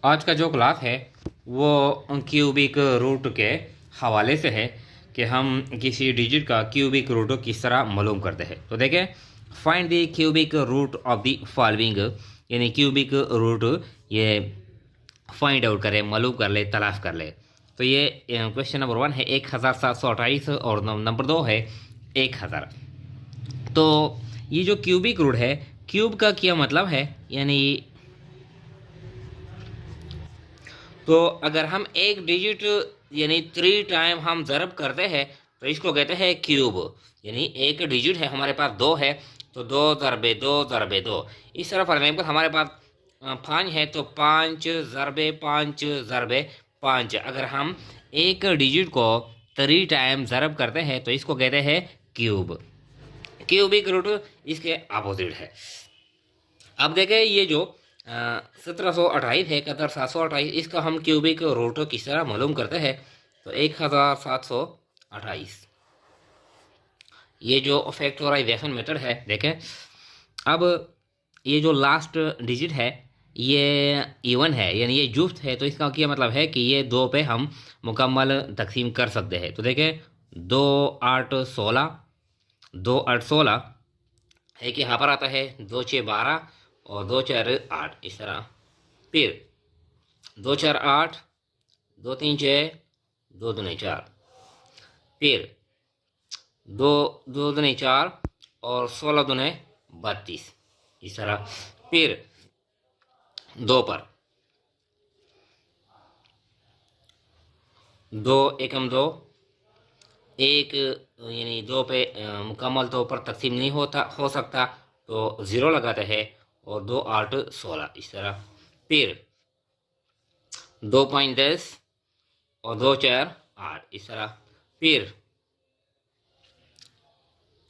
आज का जो क्लास है वो क्यूबिक रूट के हवाले से है कि हम किसी डिजिट का क्यूबिक रूट किस तरह मालूम करते हैं। तो देखें, find the cubic root of the following, यानी क्यूबिक रूट ये फाइंड आउट करें, मालूम कर ले, तलाश कर ले। तो ये क्वेश्चन नंबर 1 है 1728 और नंबर 2 है 1000। तो ये जो क्यूबिक रूट है, क्यूब का क्या मतलब है, यानी तो अगर हम एक डिजिट यानी 3 टाइम हम ज़रब करते हैं तो इसको कहते हैं क्यूब। यानी एक डिजिट है, हमारे पास 2 है तो 2 ज़रबे 2 ज़रबे 2। इस तरह फॉर एग्जाम्पल हमारे पास 5 है तो 5 ज़रबे 5 ज़रबे 5। अगर हम एक डिजिट को 3 टाइम ज़रब करते हैं तो इसको कहते हैं क्यूब। क्यूबिक रूट इसके अपोजिट है। अब देखें, ये जो 1728 है, 1728, इसका हम क्यूबिक रूट किस तरह मालूम करते हैं। तो 1728 ये जो फैक्टराइजेशन मेथड है, देखें। अब ये जो लास्ट डिजिट है ये इवन है, यानी ये जुफ्त है। तो इसका क्या मतलब है कि ये 2 पे हम मुकम्मल तकसीम कर सकते हैं। तो देखें, 2 8 16, 2 8 16 है कि यहाँ पर आता है 2 6 12 और 2 4 8 इस तरह। फिर 2 4 8, 2 3 6, 2 2 4, फिर 2 2 2 4 और 16 2 32 इस तरह। फिर 2 पर 2 एकम 2, एक यानी 2 पे मुकम्मल तौर पर तकसीम नहीं हो सकता तो 0 लगाते हैं और 2 8 16 इस तरह। फिर 2.10 और 2 4 8 इस तरह। फिर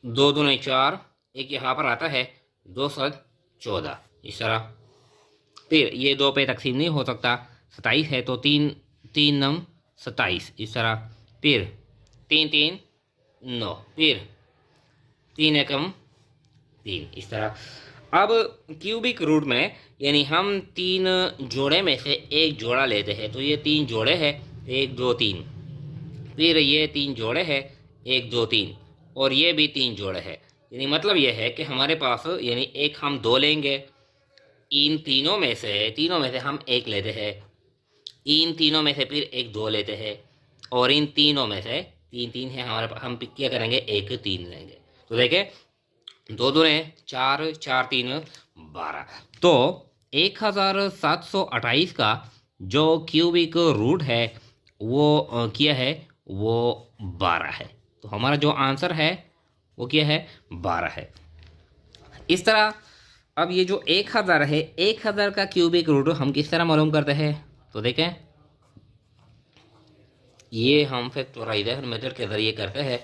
2 2 4, एक यहाँ पर आता है 2 7 14 इस तरह। फिर ये 2 पे तकसीम नहीं हो सकता, 27 है तो 3 3 9 27 इस तरह। फिर 3 3 9, फिर 3 एकम 3 इस तरह। अब क्यूबिक रूट में यानी हम 3 जोड़े में से एक जोड़ा लेते हैं। तो ये 3 जोड़े हैं, 1 2 3। फिर ये 3 जोड़े हैं, 1 2 3, और ये भी 3 जोड़े हैं। यानी मतलब ये है कि हमारे पास यानी एक हम 2 लेंगे, इन तीनों में से हम एक लेते हैं, इन तीनों में से फिर एक 2 लेते हैं, और इन तीनों में से 3 3 है हमारे पास, हम क्या करेंगे, एक 3 लेंगे। तो देखें, 2 2 4 4 3 12। तो 1728 का जो क्यूबिक रूट है वो क्या है, वो 12 है। तो हमारा जो आंसर है वो क्या है, 12 है। इस तरह अब ये जो 1000 है, 1000 का क्यूबिक रूट हम किस तरह मालूम करते हैं। तो देखें, ये हम फैक्टराइजेशन मेथड के ज़रिए करते हैं।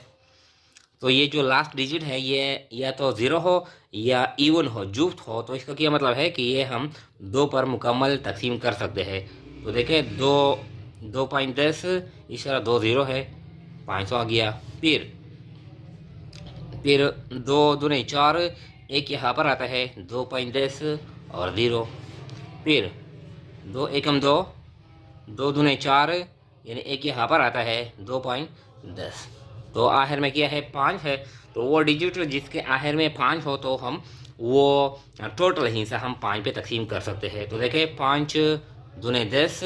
तो ये जो लास्ट डिजिट है ये या तो 0 हो या इवन हो, जुफ्त हो। तो इसका क्या मतलब है कि ये हम 2 पर मुकम्मल तकसीम कर सकते हैं। तो देखें, 2.10 इस तरह 2 0 है, 500 आ गया। फिर 2 2 4, एक यहाँ पर आता है 2.10 और 0। फिर 2 एकम 2, 2 2 4, यानी एक यहाँ पर आता है 2.10। तो आखिर में क्या है, 5 है। तो वो डिजिट जिसके आखिर में 5 हो तो हम वो टोटल हिस्सा हम 5 पे तकसीम कर सकते हैं। तो देखें, 5 दूने 10,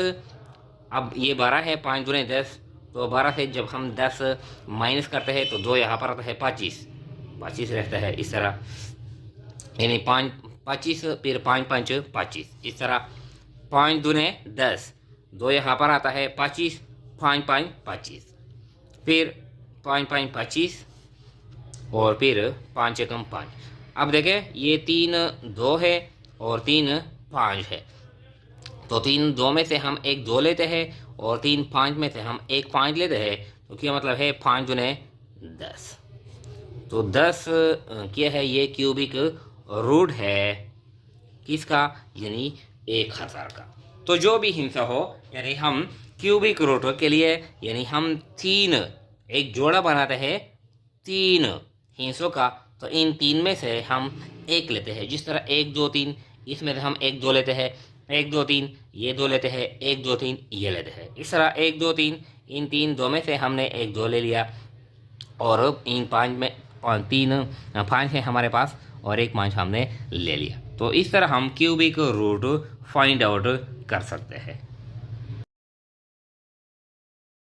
अब ये 12 है, 5 दूने 10। तो 12 से जब हम 10 माइनस करते हैं तो 2 यहाँ पर आता है 25 25 रहता है इस तरह। यानी 5 25, फिर 5 5 25 इस तरह। 5 दूने 10, 2 यहाँ पर आता है 25, 5 5 25, फिर 5 5 25 और फिर 5 एकम 5। अब देखें, ये 3 2 है और 3 5 है। तो 3 2 में से हम एक 2 लेते हैं और 3 5 में से हम एक 5 लेते हैं। तो क्या मतलब है, 5 दूने 10। तो 10 क्या है, ये क्यूबिक रूट है किसका, यानी 1000 का। तो जो भी हिस्सा हो, यानी हम क्यूबिक रूट के लिए यानी हम 3 एक जोड़ा बनाते हैं 3 हिस्सों का। तो इन 3 में से हम एक लेते हैं, जिस तरह 1 2 3, इसमें से हम एक 2 लेते हैं, 1 2 3 ये दो लेते हैं, 1 2 3 ये लेते हैं। इस तरह 1 2 3 इन तीन दो में से हमने 1 2 ले लिया और इन 5 में 5 है हमारे पास और एक 5 हमने ले लिया। तो इस तरह हम क्यूबिक रूट फाइंड आउट कर सकते हैं।